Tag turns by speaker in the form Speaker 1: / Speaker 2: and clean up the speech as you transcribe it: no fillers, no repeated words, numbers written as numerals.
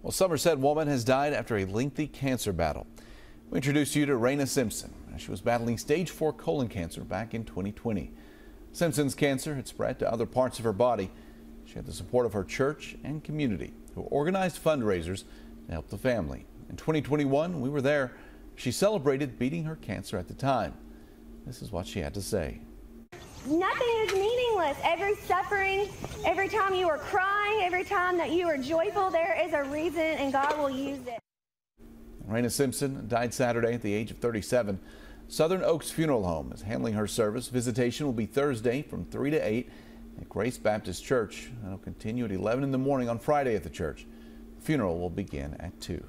Speaker 1: Well, Somerset woman has died after a lengthy cancer battle. We introduce you to Raina Simpson. She was battling stage 4 colon cancer back in 2020. Simpson's cancer had spread to other parts of her body. She had the support of her church and community, who organized fundraisers to help the family. In 2021, we were there. She celebrated beating her cancer at the time. This is what she had to say.
Speaker 2: Nothing is meaningless. Every suffering, every time you are crying, every time that you are joyful, there is a reason, and God will use it.
Speaker 1: Raina Simpson died Saturday at the age of 37. Southern Oaks Funeral Home is handling her service. Visitation will be Thursday from 3 to 8 at Grace Baptist Church. It'll continue at 11 in the morning on Friday at the church. The funeral will begin at 2.